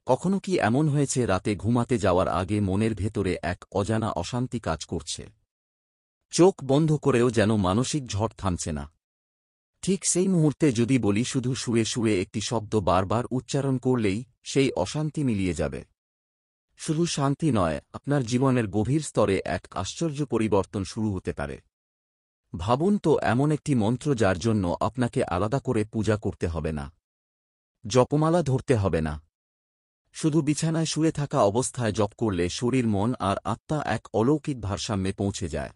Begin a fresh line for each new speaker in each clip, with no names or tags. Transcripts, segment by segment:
কখনো কি এমন হয়েছে রাতে ঘুমাতে যাওয়ার আগে মনের ভেতরে এক অজানা অশান্তি কাজ করছে? চোখ বন্ধ করেও যেন মানসিক ঝড় থামছে না। ঠিক সেই মুহূর্তে যদি বলি শুধু শুয়ে শুয়ে একটি শব্দ বারবার উচ্চারণ করলেই সেই অশান্তি মিলিয়ে যাবে। শুধু শান্তি নয়, আপনার জীবনের গভীর স্তরে এক আশ্চর্য পরিবর্তন শুরু হতে পারে। ভাবুন তো, এমন একটি মন্ত্র যার জন্য আপনাকে আলাদা করে পূজা করতে হবে না, জপমালা ধরতে হবে না। শুধু বিছানায় শুয়ে থাকা অবস্থায় জপ করলে শরীর, মন আর আত্মা এক অলৌকিক ভারসাম্যে পৌঁছে যায়।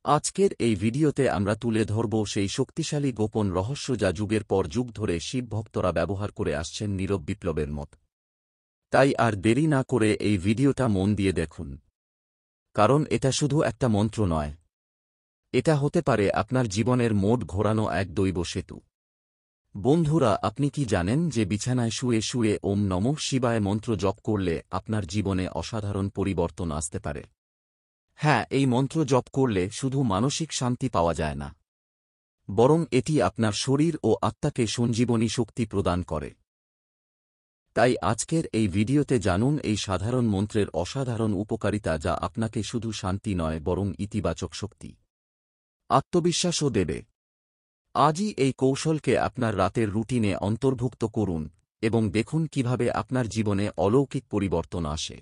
আজকের এই ভিডিওতে আমরা তুলে ধরব সেই শক্তিশালী গোপন রহস্য যা যুগের পর যুগ ধরে শিব ভক্তরা ব্যবহার করে আসছেন নীরব বিপ্লবের মত। তাই আর দেরি না করে এই ভিডিওটা মন দিয়ে দেখুন, কারণ এটা শুধু একটা মন্ত্র নয়, এটা হতে পারে আপনার জীবনের মোড় ঘোরানো এক দৈব সেতু। বন্ধুরা, আপনি কি জানেন যে বিছানায় শুয়ে শুয়ে ওম নমঃ শিবায় মন্ত্র জপ করলে আপনার জীবনে অসাধারণ পরিবর্তন আসতে পারে? হ্যাঁ, এই মন্ত্র জপ করলে শুধু মানসিক শান্তি পাওয়া যায় না, বরং এটি আপনার শরীর ও আত্মাকে সঞ্জীবনী শক্তি প্রদান করে। তাই আজকের এই ভিডিওতে জানুন এই সাধারণ মন্ত্রের অসাধারণ উপকারিতা, যা আপনাকে শুধু শান্তি নয় বরং ইতিবাচক শক্তি, আত্মবিশ্বাসও দেবে। আজই এই কৌশলকে আপনার রাতের রুটিনে অন্তর্ভুক্ত করুন এবং দেখুন কিভাবে আপনার জীবনে অলৌকিক পরিবর্তন আসে।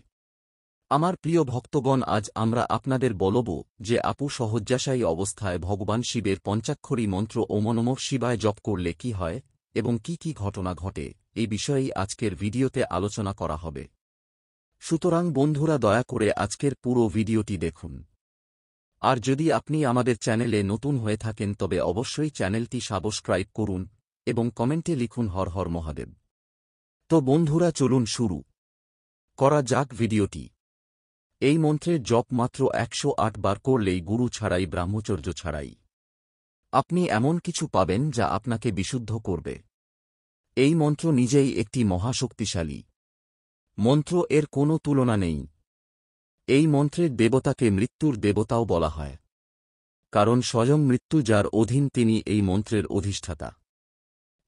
আমার প্রিয় ভক্তগণ, আজ আমরা আপনাদের বলব যে শয্যাশায়ী অবস্থায় ভগবান শিবের পঞ্চাক্ষরী মন্ত্র ওম নমঃ শিবায় জপ করলে কি হয় এবং কি কি ঘটনা ঘটে, এই বিষয়েই আজকের ভিডিওতে আলোচনা করা হবে। সুতরাং বন্ধুরা, দয়া করে আজকের পুরো ভিডিওটি দেখুন। আর যদি আপনি আমাদের চ্যানেলে নতুন হয়ে থাকেন তবে অবশ্যই চ্যানেলটি সাবস্ক্রাইব করুন এবং কমেন্টে লিখুন হর হর মহাদেব। তো বন্ধুরা, চলুন শুরু করা যাক ভিডিওটি। এই মন্ত্রের জপ মাত্র 108 বার করলেই, গুরু ছাড়াই, ব্রহ্মচর্য ছাড়াই, আপনি এমন কিছু পাবেন যা আপনাকে বিশুদ্ধ করবে। এই মন্ত্র নিজেই একটি মহাশক্তিশালী মন্ত্র, এর কোনো তুলনা নেই। এই মন্ত্রের দেবতাকে মৃত্যুর দেবতাও বলা হয়, কারণ স্বয়ং মৃত্যু যার অধীন তিনি এই মন্ত্রের অধিষ্ঠাতা।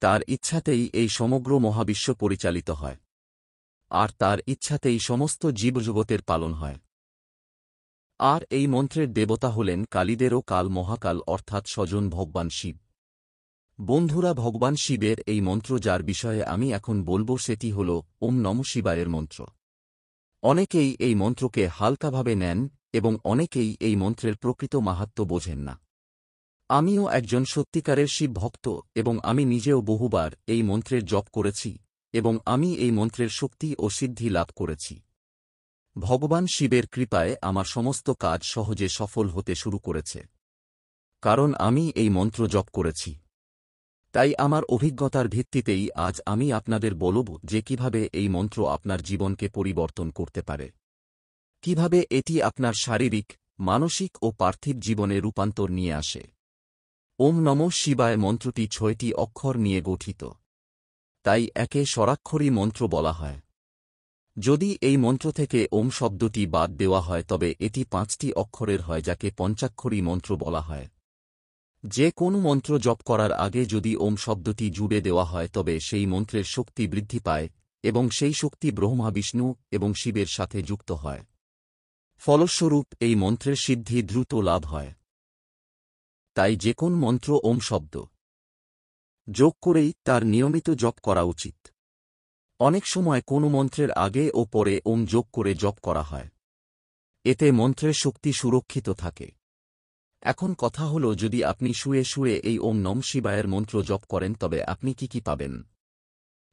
তার ইচ্ছাতেই এই সমগ্র মহাবিশ্ব পরিচালিত হয়, আর তার ইচ্ছাতেই সমস্ত জীবজগতের পালন হয়। আর এই মন্ত্রের দেবতা হলেন কালীদেরও কাল, মহাকাল, অর্থাৎ স্বজন ভগবান শিব। বন্ধুরা, ভগবান শিবের এই মন্ত্র যার বিষয়ে আমি এখন বলবো সেটি হল ওম নমঃ শিবায়ের মন্ত্র। অনেকেই এই মন্ত্রকে হালকাভাবে নেন এবং অনেকেই এই মন্ত্রের প্রকৃত মাহাত্ম্য বোঝেন না। আমিও একজন সত্যিকারের শিব ভক্ত এবং আমি নিজেও বহুবার এই মন্ত্রের জপ করেছি এবং আমি এই মন্ত্রের শক্তি ও সিদ্ধি লাভ করেছি। ভগবান শিবের কৃপায় আমার সমস্ত কাজ সহজে সফল হতে শুরু করেছে, কারণ আমি এই মন্ত্র জপ করেছি। তাই আমার অভিজ্ঞতার ভিত্তিতেই আজ আমি আপনাদের বলব যে কিভাবে এই মন্ত্র আপনার জীবনকে পরিবর্তন করতে পারে, কিভাবে এটি আপনার শারীরিক, মানসিক ও পার্থিব জীবনে রূপান্তর নিয়ে আসে। ওম নমঃ শিবায় মন্ত্রটি 6টি অক্ষর নিয়ে গঠিত, তাই একে স্বরাক্ষরী মন্ত্র বলা হয়। যদি এই মন্ত্র থেকে ওম শব্দটি বাদ দেওয়া হয় তবে এটি 5টি অক্ষরের হয়, যাকে পঞ্চাক্ষরী মন্ত্র বলা হয়। যে কোনো মন্ত্র জপ করার আগে যদি ওম শব্দটি জুড়ে দেওয়া হয় তবে সেই মন্ত্রের শক্তি বৃদ্ধি পায় এবং সেই শক্তি ব্রহ্মা, বিষ্ণু এবং শিবের সাথে যুক্ত হয়। ফলস্বরূপ এই মন্ত্রের সিদ্ধি দ্রুত লাভ হয়। তাই যে কোন মন্ত্র ওম শব্দ যোগ করেই তার নিয়মিত জপ করা উচিত। অনেক সময় কোনো মন্ত্রের আগে ও পরে ওম যোগ করে জপ করা হয়, এতে মন্ত্রের শক্তি সুরক্ষিত থাকে। এখন কথা হল, যদি আপনি শুয়ে শুয়ে এই ওম নমঃ শিবায়ের মন্ত্র জপ করেন তবে আপনি কি কি পাবেন?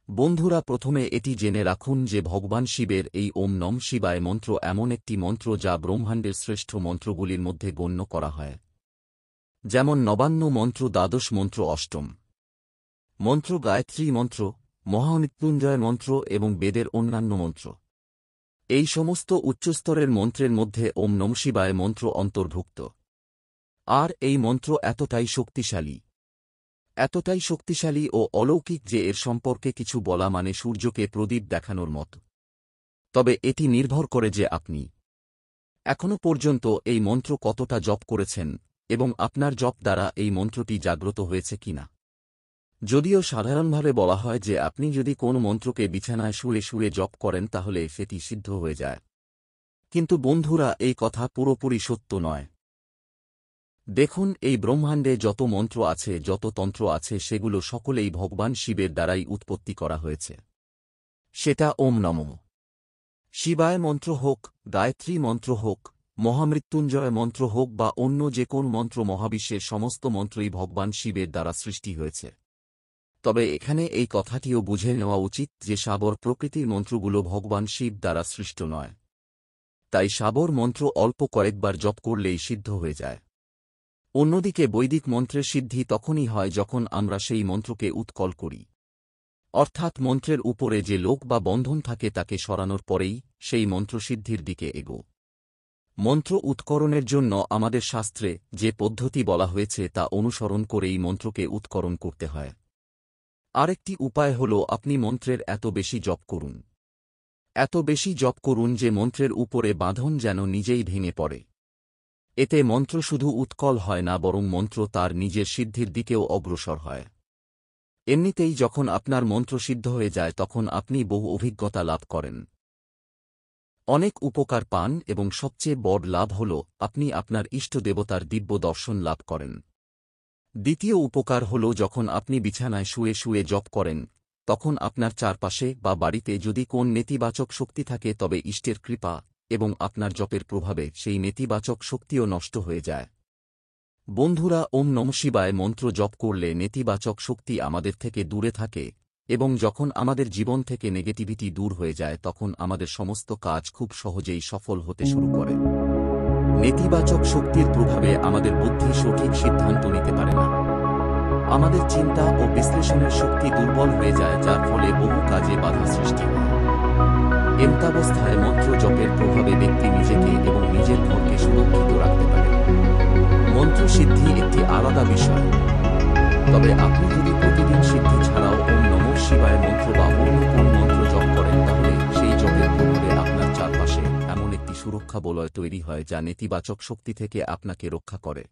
বন্ধুরা, প্রথমে এটি জেনে রাখুন যে ভগবান শিবের এই ওম নমঃ শিবায় মন্ত্র এমন একটি মন্ত্র যা ব্রহ্মাণ্ডের শ্রেষ্ঠ মন্ত্রগুলির মধ্যে গণ্য করা হয়। যেমন নবান্ন মন্ত্র, দ্বাদশ মন্ত্র, অষ্টম মন্ত্র, গায়ত্রী মন্ত্র, মহামৃত্যুঞ্জয় মন্ত্র এবং বেদের অন্যান্য মন্ত্র। এই সমস্ত উচ্চস্তরের মন্ত্রের মধ্যে ওম নমঃ শিবায় মন্ত্র অন্তর্ভুক্ত। আর এই মন্ত্র এতটাই শক্তিশালী ও অলৌকিক যে এর সম্পর্কে কিছু বলা মানে সূর্যকে প্রদীপ দেখানোর মতো। তবে এটি নির্ভর করে যে আপনি এখনো পর্যন্ত এই মন্ত্র কতটা জপ করেছেন এবং আপনার জপ দ্বারা এই মন্ত্রটি জাগ্রত হয়েছে কিনা। যদিও সাধারণভাবে বলা হয় যে আপনি যদি কোন মন্ত্রকে বিছানায় শুয়ে শুয়ে জপ করেন তাহলে সেটি সিদ্ধ হয়ে যায়, কিন্তু বন্ধুরা এই কথা পুরোপুরি সত্য নয়। দেখুন, এই ব্রহ্মাণ্ডে যত মন্ত্র আছে, যত তন্ত্র আছে, সেগুলো সকলেই ভগবান শিবের দ্বারাই উৎপত্তি করা হয়েছে। সেটা ওম নমঃ শিবায় মন্ত্র হোক, গায়ত্রী মন্ত্র হোক, মহামৃত্যুঞ্জয় মন্ত্র হোক বা অন্য যে কোন মন্ত্র, মহাবিশ্বের সমস্ত মন্ত্রই ভগবান শিবের দ্বারা সৃষ্টি হয়েছে। তবে এখানে এই কথাটিও বুঝে নেওয়া উচিত যে সাবর প্রকৃতির মন্ত্রগুলো ভগবান শিব দ্বারা সৃষ্ট নয়। তাই সাবর মন্ত্র অল্প কয়েকবার জপ করলেই সিদ্ধ হয়ে যায়। অন্যদিকে বৈদিক মন্ত্রের সিদ্ধি তখনই হয় যখন আমরা সেই মন্ত্রকে উৎকল করি, অর্থাৎ মন্ত্রের উপরে যে লোক বা বন্ধন থাকে তাকে সরানোর পরেই সেই মন্ত্রসিদ্ধির দিকে এগো। মন্ত্র উৎকরণের জন্য আমাদের শাস্ত্রে যে পদ্ধতি বলা হয়েছে তা অনুসরণ করেই মন্ত্রকে উৎকরণ করতে হয়। আরেকটি উপায় হল আপনি মন্ত্রের এত বেশি জপ করুন, এত বেশি জপ করুন যে মন্ত্রের উপরে বাঁধন যেন নিজেই ভেঙে পড়ে। এতে মন্ত্র শুধু উৎকল হয় না, বরং মন্ত্র তার নিজের সিদ্ধির দিকেও অগ্রসর হয়। এমনিতেই যখন আপনার মন্ত্র সিদ্ধ হয়ে যায় তখন আপনি বহু অভিজ্ঞতা লাভ করেন, অনেক উপকার পান এবং সবচেয়ে বড় লাভ হল আপনি আপনার ইষ্ট দেবতার দিব্য দর্শন লাভ করেন। দ্বিতীয় উপকার হল যখন আপনি বিছানায় শুয়ে শুয়ে জপ করেন তখন আপনার চারপাশে বা বাড়িতে যদি কোন নেতিবাচক শক্তি থাকে তবে ইষ্টের কৃপা এবং আপনার জপের প্রভাবে সেই নেতিবাচক শক্তিও নষ্ট হয়ে যায়। বন্ধুরা, ওম নমঃ শিবায় মন্ত্র জপ করলে নেতিবাচক শক্তি আমাদের থেকে দূরে থাকে এবং যখন আমাদের জীবন থেকে নেগেটিভিটি দূর হয়ে যায় তখন আমাদের সমস্ত কাজ খুব সহজেই সফল হতে শুরু করে। নেতিবাচক শক্তির প্রভাবে আমাদের বুদ্ধি সঠিক সিদ্ধান্ত নিতে পারে না, আমাদের চিন্তা ও বিশ্লেষণের শক্তি দুর্বল হয়ে যায়, যার ফলে বহু কাজে বাধা সৃষ্টি হয়। এমতাবস্থায় মন্ত্র জপের প্রভাবে ব্যক্তি নিজেকে এবং নিজের ঘরকে সুরক্ষিত রাখতে পারে। মন্ত্র সিদ্ধি একটি আলাদা বিষয়, তবে আপনি যদি প্রতিদিন সিদ্ধি ছাড়াও ওম নমঃ শিবায় মন্ত্র বা অন্য কোন মন্ত্র জপ করেন তাহলে সেই জপের প্রভাবে আপনার চারপাশে এমন একটি সুরক্ষা বলয় তৈরি হয় যা নেতিবাচক শক্তি থেকে আপনাকে রক্ষা করে।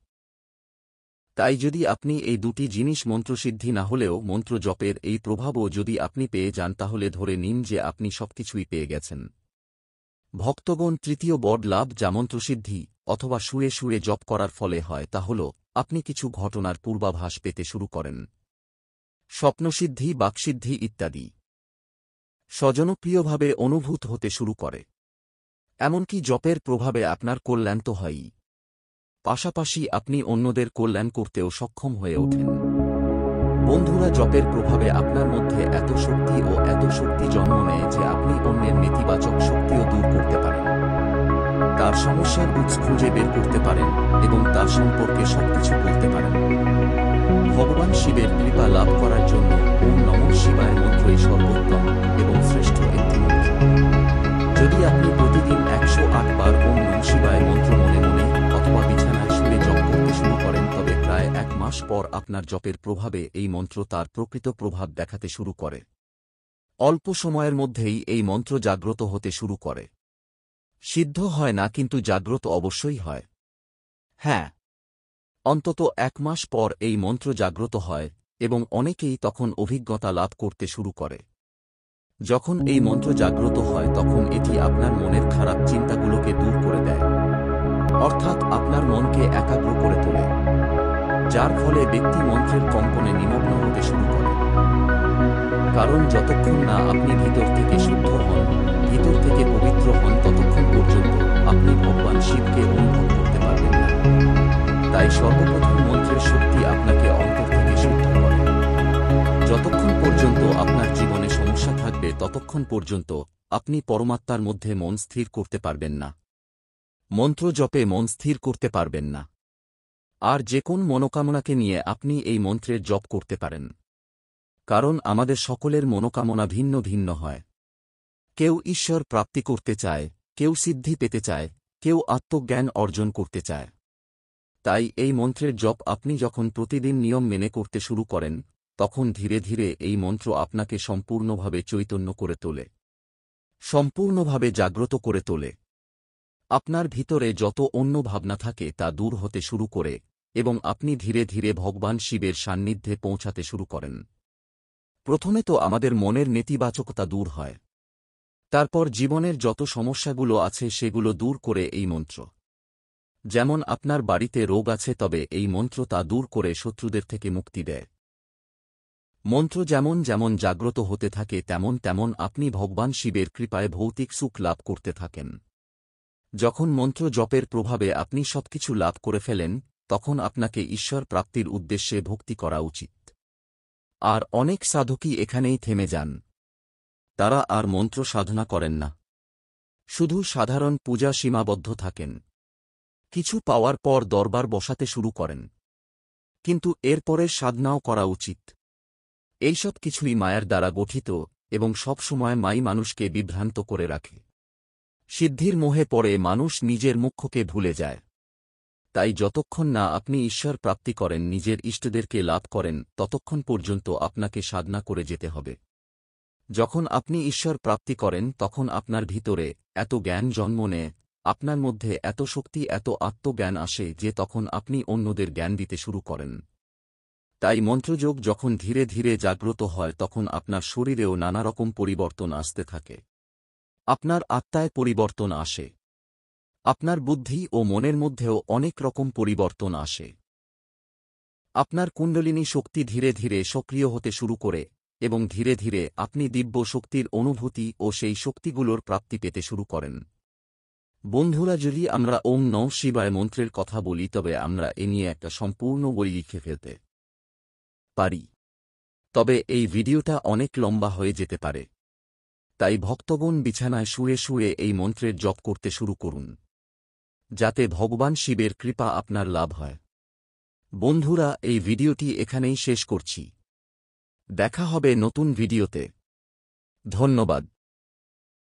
তাই যদি আপনি এই দুটি জিনিস, মন্ত্রসিদ্ধি না হলেও মন্ত্র জপের এই প্রভাবও যদি আপনি পেয়ে যান তাহলে ধরে নিন যে আপনি সবকিছুই পেয়ে গেছেন। ভক্তগণ, তৃতীয় বড় লাভ যা মন্ত্রসিদ্ধি অথবা শুয়ে শুয়ে জপ করার ফলে হয় তা হল আপনি কিছু ঘটনার পূর্বাভাস পেতে শুরু করেন। স্বপ্নসিদ্ধি, বাকসিদ্ধি ইত্যাদি স্বজনপ্রিয়ভাবে অনুভূত হতে শুরু করে। এমনকি জপের প্রভাবে আপনার কল্যাণ তো হয়ই, পাশাপাশি আপনি অন্যদের কল্যাণ করতেও সক্ষম হয়ে ওঠেন। বন্ধুরা, জপের প্রভাবে আপনার মধ্যে এত শক্তি জন্ম নেয় যে আপনি অন্যের নেতিবাচক শক্তিও দূর করতে পারেন, তার সমস্যার উৎস খুঁজে বের করতে পারেন এবং তার সম্পর্কে সবকিছু বলতে পারেন। ভগবান শিবের কৃপা লাভ করার জন্য ওম নমঃ শিবায় মন্ত্রই সর্বোত্তম এবং শ্রেষ্ঠ একটি মন্ত্র। যদি আপনি প্রতিদিন 108 বার ওম নমঃ শিবায় মন্ত্র মনে মনে অথবা বিছানায় শুয়ে জপ করতে শুরু করেন তবে প্রায় 1 মাস পর আপনার জপের প্রভাবে এই মন্ত্র তার প্রকৃত প্রভাব দেখাতে শুরু করে। অল্প সময়ের মধ্যেই এই মন্ত্র জাগ্রত হতে শুরু করে। সিদ্ধ হয় না, কিন্তু জাগ্রত অবশ্যই হয়। হ্যাঁ, অন্তত 1 মাস পর এই মন্ত্র জাগ্রত হয় এবং অনেকেই তখন অভিজ্ঞতা লাভ করতে শুরু করে। যখন এই মন্ত্র জাগ্রত হয় তখন এটি আপনার মনের খারাপ চিন্তাগুলোকে দূর করে দেয়, অর্থাৎ আপনার মনকে একাগ্র করে তোলে, যার ফলে ব্যক্তি মন্ত্রের কম্পনে নিমগ্ন হতে শুরু করে। কারণ যতক্ষণ না আপনি ভিতর থেকে শুদ্ধ হন, ভিতর থেকে পবিত্র হন, ততক্ষণ পর্যন্ত আপনি ভগবান শিবকে অনুভব করতে পারবেন না। তাই সর্বপ্রথম মন্ত্রের শক্তি আপনাকে অন্তর থেকে শুদ্ধ করে। যতক্ষণ পর্যন্ত আপনার জীবনে সমস্যা থাকবে ততক্ষণ পর্যন্ত আপনি পরমাত্মার মধ্যে মন স্থির করতে পারবেন না, মন্ত্র জপে মন স্থির করতে পারবেন না। আর যে কোন মনোকামনাকে নিয়ে আপনি এই মন্ত্রের জপ করতে পারেন, কারণ আমাদের সকলের মনোকামনা ভিন্ন ভিন্ন হয়। কেউ ঈশ্বর প্রাপ্তি করতে চায়, কেউ সিদ্ধি পেতে চায়, কেউ আত্মজ্ঞান অর্জন করতে চায়। তাই এই মন্ত্রের জপ আপনি যখন প্রতিদিন নিয়ম মেনে করতে শুরু করেন তখন ধীরে ধীরে এই মন্ত্র আপনাকে সম্পূর্ণভাবে চৈতন্য করে তোলে, সম্পূর্ণভাবে জাগ্রত করে তোলে। আপনার ভিতরে যত অন্য ভাবনা থাকে তা দূর হতে শুরু করে এবং আপনি ধীরে ধীরে ভগবান শিবের সান্নিধ্যে পৌঁছাতে শুরু করেন। প্রথমে তো আমাদের মনের নেতিবাচকতা দূর হয়। তারপর জীবনের যত সমস্যাগুলো আছে সেগুলো দূর করে এই মন্ত্র। যেমন আপনার বাড়িতে রোগ আছে, তবে এই মন্ত্র তা দূর করে শত্রুদের থেকে মুক্তি দেয়। মন্ত্র যেমন যেমন জাগ্রত হতে থাকে তেমন তেমন আপনি ভগবান শিবের কৃপায় ভৌতিক সুখ লাভ করতে থাকেন। যখন মন্ত্র জপের প্রভাবে আপনি সবকিছু লাভ করে ফেলেন, তখন আপনাকে ঈশ্বর প্রাপ্তির উদ্দেশ্যে ভক্তি করা উচিত। আর অনেক সাধকই এখানেই থেমে যান। তারা আর মন্ত্র সাধনা করেন না, শুধু সাধারণ পূজা সীমাবদ্ধ থাকেন। কিছু পাওয়ার পর দরবার বসাতে শুরু করেন, কিন্তু এরপরে সাধনাও করা উচিত। এইসব কিছুই মায়ার দ্বারা গঠিত, এবং সব সময় মাই মানুষকে বিভ্রান্ত করে রাখে। সিদ্ধির মোহে পড়ে মানুষ নিজের মুখ্যকে ভুলে যায়। তাই যতক্ষণ না আপনি ঈশ্বর প্রাপ্তি করেন, নিজের ইষ্টদেরকে লাভ করেন, ততক্ষণ পর্যন্ত আপনাকে সাধনা করে যেতে হবে। যখন আপনি ঈশ্বর প্রাপ্তি করেন তখন আপনার ভিতরে এত জ্ঞান জন্ম নেয়, আপনার মধ্যে এত শক্তি, এত আত্মজ্ঞান আসে যে তখন আপনি অন্যদের জ্ঞান দিতে শুরু করেন। তাই মন্ত্রযোগ যখন ধীরে ধীরে জাগ্রত হয় তখন আপনার শরীরেও নানা রকম পরিবর্তন আসতে থাকে। আপনার আত্মায় পরিবর্তন আসে, আপনার বুদ্ধি ও মনের মধ্যেও অনেক রকম পরিবর্তন আসে। আপনার কুণ্ডলিনী শক্তি ধীরে ধীরে সক্রিয় হতে শুরু করে, এবং ধীরে ধীরে আপনি দিব্য শক্তির অনুভূতি ও সেই শক্তিগুলোর প্রাপ্তি পেতে শুরু করেন। বন্ধুরা, যদি আমরা ওম নমঃ শিবায় মন্ত্রের কথা বলি তবে আমরা এ নিয়ে একটা সম্পূর্ণ বই লিখে ফেলতে পারি। তবে এই ভিডিওটা অনেক লম্বা হয়ে যেতে পারে। তাই ভক্তগণ বিছানায় শুয়ে শুয়ে এই মন্ত্রের জপ করতে শুরু করুন, যাতে ভগবান শিবের কৃপা আপনার লাভ হয়। বন্ধুরা, এই ভিডিওটি এখানেই শেষ করছি। দেখা হবে নতুন ভিডিওতে। ধন্যবাদ।